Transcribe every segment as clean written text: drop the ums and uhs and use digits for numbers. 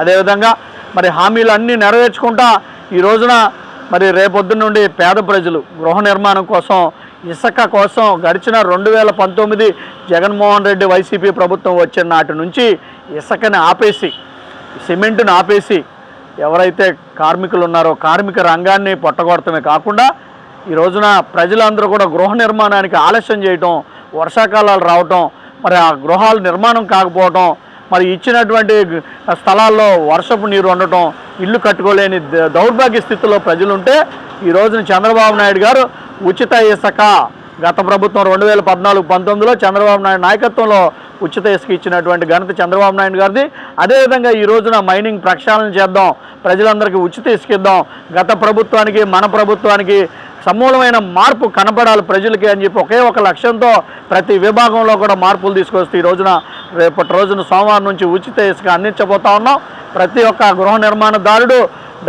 అదేవిధంగా మరి హామీలన్నీ నెరవేర్చుకుంటా ఈ రోజున మరి రేపొద్దున నుండి పేద ప్రజలు గృహ నిర్మాణం కోసం ఇసుక కోసం గడిచిన 2019 జగన్మోహన్ రెడ్డి వైసీపీ ప్రభుత్వం వచ్చిన నాటి నుంచి ఇసుకని ఆపేసి సిమెంటుని ఆపేసి ఎవరైతే కార్మికులు ఉన్నారో కార్మిక రంగాన్ని పొట్టగొడటమే కాకుండా ఈ రోజున ప్రజలందరూ కూడా గృహ నిర్మాణానికి ఆలస్యం చేయటం, వర్షాకాలాలు రావటం, మరి ఆ గృహాలు నిర్మాణం కాకపోవటం, మరి ఇచ్చినటువంటి స్థలాల్లో వర్షపు నీరు ఉండటం, ఇల్లు కట్టుకోలేని దౌర్భాగ్య స్థితిలో ప్రజలుంటే ఈ రోజున చంద్రబాబు నాయుడు గారు ఉచిత ఇసుక గత ప్రభుత్వం 2014-19లో చంద్రబాబు నాయుడు నాయకత్వంలో ఉచిత ఇసుక ఇచ్చినటువంటి ఘనత చంద్రబాబు నాయుడు గారిది. అదేవిధంగా ఈ రోజున మైనింగ్ ప్రక్షాళన చేద్దాం, ప్రజలందరికీ ఉచిత ఇసుక ఇద్దాం, గత ప్రభుత్వానికి మన ప్రభుత్వానికి సమూలమైన మార్పు కనపడాలి ప్రజలకి అని చెప్పి ఒకే ఒక లక్ష్యంతో ప్రతి విభాగంలో కూడా మార్పులు తీసుకొస్తే ఈ రోజున రేపటి రోజున సోమవారం నుంచి ఉచిత ఇసుక అందించబోతా ఉన్నాం. ప్రతి ఒక్క గృహ నిర్మాణదారుడు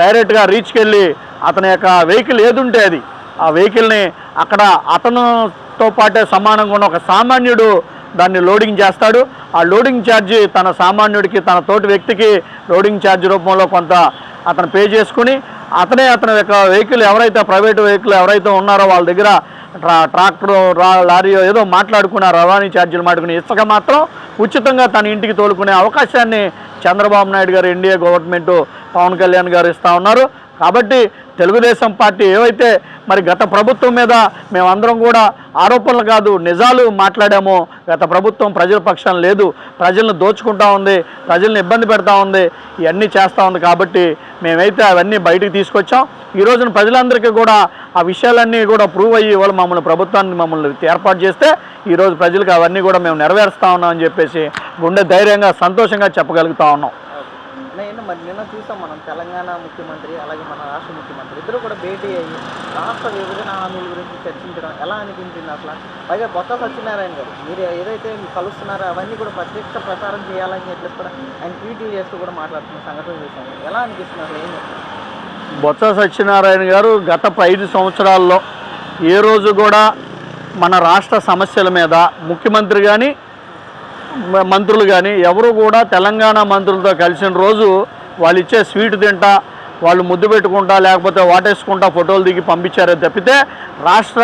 డైరెక్ట్గా రీచ్కి వెళ్ళి అతని యొక్క వెహికల్ ఏదుంటే అది ఆ వెహికల్ని అక్కడ అతనితో పాటే సమానంగా ఉన్న ఒక సామాన్యుడు దాన్ని లోడింగ్ చేస్తాడు. ఆ లోడింగ్ ఛార్జీ తన సామాన్యుడికి తన తోటి వ్యక్తికి లోడింగ్ ఛార్జీ రూపంలో కొంత అతను పే చేసుకుని అతని యొక్క వెహికల్ ఎవరైతే ప్రైవేటు వెహికల్ ఎవరైతే ఉన్నారో వాళ్ళ దగ్గర ట్రాక్టర్ లారీ ఏదో మాట్లాడుకున్న రవాణా ఛార్జీలు మాట్లాడుకుని ఇసుక మాత్రం ఉచితంగా తన ఇంటికి తోలుకునే అవకాశాన్ని చంద్రబాబు నాయుడు గారు ఎన్డీఏ గవర్నమెంట్ పవన్ కళ్యాణ్ గారు ఇస్తూ ఉన్నారు. కాబట్టి తెలుగుదేశం పార్టీ ఏవైతే మరి గత ప్రభుత్వం మీద మేమందరం కూడా ఆరోపణలు కాదు నిజాలు మాట్లాడామో, గత ప్రభుత్వం ప్రజల పక్షాన లేదు, ప్రజలను దోచుకుంటా ఉంది, ప్రజల్ని ఇబ్బంది పెడతా ఉంది, ఇవన్నీ చేస్తూ ఉంది. కాబట్టి మేమైతే అవన్నీ బయటికి తీసుకొచ్చాం. ఈ రోజున ప్రజలందరికీ కూడా ఆ విషయాలన్నీ కూడా ప్రూవ్ అయ్యి వాళ్ళు మమ్మల్ని ఏర్పాటు చేస్తే ఈరోజు ప్రజలకు అవన్నీ కూడా మేము నెరవేరుస్తూ ఉన్నాం అని చెప్పేసి గుండె ధైర్యంగా సంతోషంగా చెప్పగలుగుతా ఉన్నాం. మరి నిన్న చూసాం మనం తెలంగాణ ముఖ్యమంత్రి అలాగే మన రాష్ట్ర ముఖ్యమంత్రి ఇద్దరు కూడా భేటీ అయ్యి రాష్ట్ర విభజన హామీల గురించి చర్చించడం ఎలా అనిపించింది అసలు? పైగా బొత్స సత్యనారాయణ గారు మీరు ఏదైతే కలుస్తున్నారో అవన్నీ కూడా ప్రత్యక్ష ప్రసారం చేయాలని చెప్పేసి కూడా ఆయన ట్వీట్లు చేస్తూ కూడా మాట్లాడుతున్న సంగతి చూసాము. ఎలా అనిపిస్తుంది అసలు? ఏం బొత్స సత్యనారాయణ గారు గత 5 సంవత్సరాల్లో ఏ రోజు కూడా మన రాష్ట్ర సమస్యల మీద ముఖ్యమంత్రి కానీ మంత్రులు కానీ ఎవరు కూడా తెలంగాణ మంత్రులతో కలిసిన రోజు వాళ్ళు ఇచ్చే స్వీట్ తింటా, వాళ్ళు ముద్దు పెట్టుకుంటా, లేకపోతే వాటేసుకుంటా ఫోటోలు దిగి పంపించారే తప్పితే రాష్ట్ర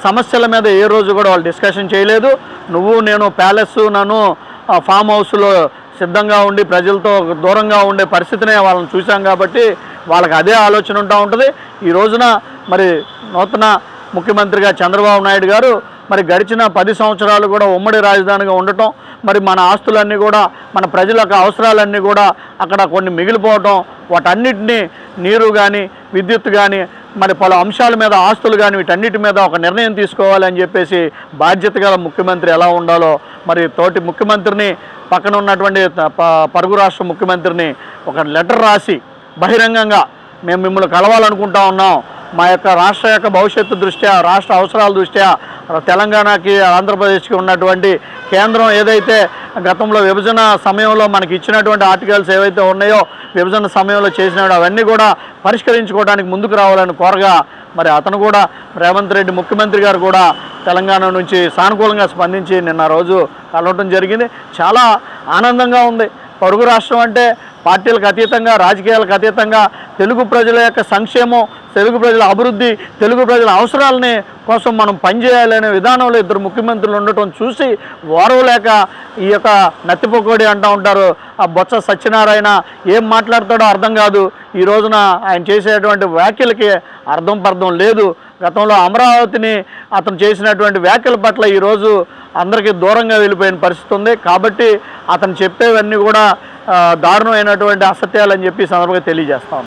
సమస్యల మీద ఏ రోజు కూడా వాళ్ళు డిస్కషన్ చేయలేదు. నువ్వు నేను ప్యాలెస్ నన్ను ఫామ్ హౌస్లో సిద్ధంగా ఉండి ప్రజలతో దూరంగా ఉండే పరిస్థితినే వాళ్ళని చూసాం. కాబట్టి వాళ్ళకి అదే ఆలోచన ఉంటా ఉంటుంది. ఈ రోజున మరి నూతన ముఖ్యమంత్రిగా చంద్రబాబు నాయుడు గారు మరి గడిచిన 10 సంవత్సరాలు కూడా ఉమ్మడి రాజధానిగా ఉండటం, మరి మన ఆస్తులన్నీ కూడా మన ప్రజల యొక్క అవసరాలన్నీ కూడా అక్కడ కొన్ని మిగిలిపోవటం, వాటన్నిటినీ నీరు కానీ విద్యుత్ కానీ మరి పలు అంశాల మీద ఆస్తులు కానీ వీటన్నిటి మీద ఒక నిర్ణయం తీసుకోవాలని చెప్పేసి బాధ్యత గల ముఖ్యమంత్రి ఎలా ఉండాలో మరి తోటి ముఖ్యమంత్రిని పక్కన ఉన్నటువంటి పరుగు రాష్ట్ర ముఖ్యమంత్రిని ఒక లెటర్ రాసి బహిరంగంగా మేము మిమ్మల్ని కలవాలనుకుంటా ఉన్నాం, మా యొక్క రాష్ట్ర యొక్క భవిష్యత్తు దృష్ట్యా రాష్ట్ర అవసరాల దృష్ట్యా తెలంగాణకి ఆంధ్రప్రదేశ్కి ఉన్నటువంటి కేంద్రం ఏదైతే గతంలో విభజన సమయంలో మనకి ఇచ్చినటువంటి ఆర్టికల్స్ ఏవైతే ఉన్నాయో విభజన సమయంలో చేసినాడో అవన్నీ కూడా పరిష్కరించుకోవడానికి ముందుకు రావాలని కోరగా మరి అతను కూడా రేవంత్ రెడ్డి ముఖ్యమంత్రి గారు కూడా తెలంగాణ నుంచి సానుకూలంగా స్పందించి నిన్న రోజు కలవటం జరిగింది. చాలా ఆనందంగా ఉంది. పొరుగు రాష్ట్రం అంటే పార్టీలకు అతీతంగా రాజకీయాలకు అతీతంగా తెలుగు ప్రజల యొక్క సంక్షేమం, తెలుగు ప్రజల అభివృద్ధి, తెలుగు ప్రజల అవసరాలని కోసం మనం పనిచేయాలనే విధానంలో ఇద్దరు ముఖ్యమంత్రులు ఉండటం చూసి ఓరవలేక ఈ యొక్క నత్తిపోకోడి అంటూ ఉంటారు ఆ బొత్స సత్యనారాయణ ఏం మాట్లాడతాడో అర్థం కాదు. ఈ రోజున ఆయన చేసేటువంటి వ్యాఖ్యలకి అర్థం లేదు. గతంలో అమరావతిని అతను చేసినటువంటి వ్యాఖ్యల పట్ల ఈరోజు అందరికీ దూరంగా వెళ్ళిపోయిన పరిస్థితి ఉంది. కాబట్టి అతను చెప్పేవన్నీ కూడా దారుణమైనటువంటి అసత్యాలని చెప్పి సందర్భంగా తెలియజేస్తాం.